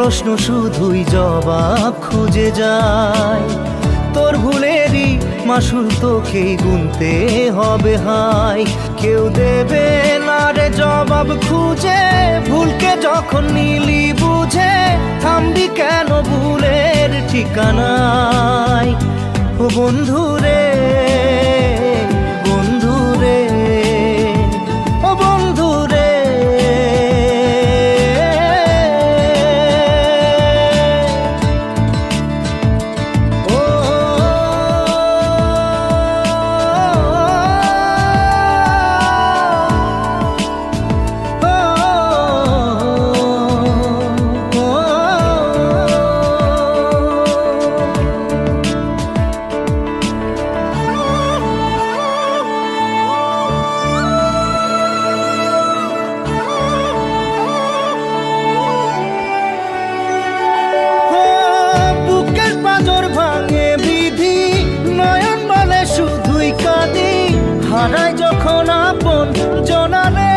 প্রশ্ন শুধুই জবাব খুঁজে যায়। তোর ভুলেরই মাসুল তোকেই গুনতে হবে হাই। কেউ দেবে না রে জবাব খুঁজে, ভুলকে যখন নিলি বুঝে থামবি কেন ভুলের ঠিকানায়। ও বন্ধু রে, বন্ধু রে, ও বন্ধু রে। হারাই যখন আপন জনারে,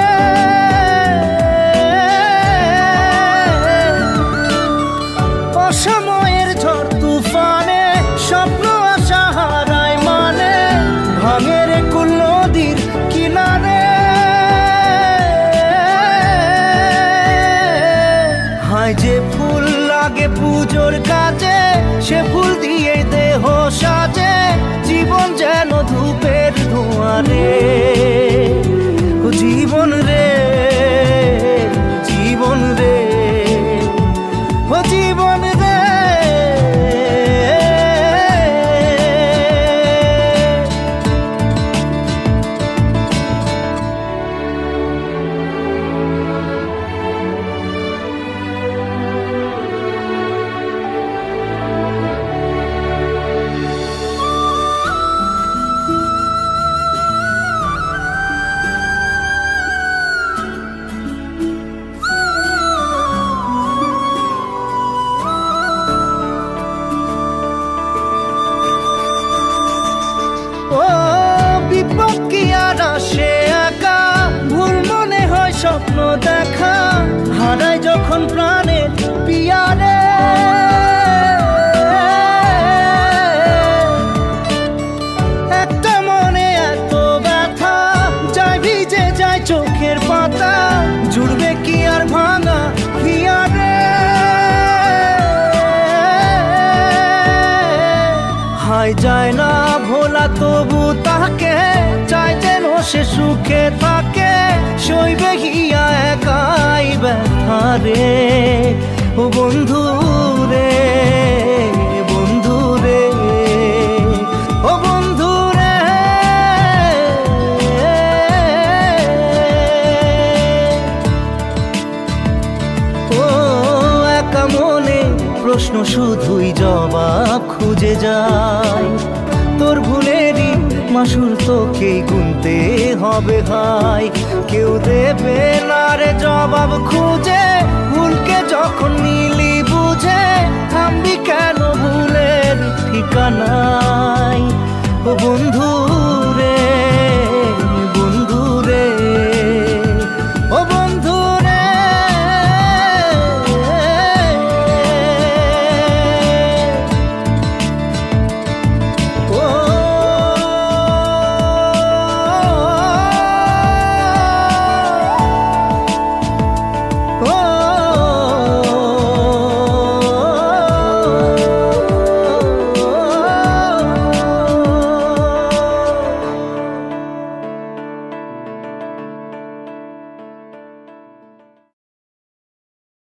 অসময়ের ঝড় তুফানে স্বপ্ন আশা হারায় মানে, ভাঙের কুল নদীর কিনারে। হায় যে ফুল লাগে পুজোর কাজে, সে ফুল দিয়ে দেহ সাজে, জীবন যেন ধূপের ধোঁয়ারে। ও জীবন রে, জীবন রে, ও জীবন রে। ও বিপদ কি আর আসে একা, ভুল মনে হয় স্বপ্ন দেখা, হারাই যখন প্রাণের পিয়ারে। একটা মনে এত ব্যথা, যায় ভিজে যায় চোখের পাতা, জুড়বে কি আর ভাঙা হিয়ারে। হায় যায় না ভোলা তবু তাকে, চাই যেন সে সুখে থাকে, সইবে হিয়া একাই ব্যথা রে। ও বন্ধু রে, বন্ধু রে, ও বন্ধু রে। ও একা মনে প্রশ্ন শুধুই জবাব খুঁজে যায়। তোর ভুলেরই মাসুল তোকেই গুনতে হবে হাই। কেউ দেবে না রে জবাব খুঁজে, ভুলকে যখন নিলি বুঝে থামবি কেন ভুলের ঠিকানায়।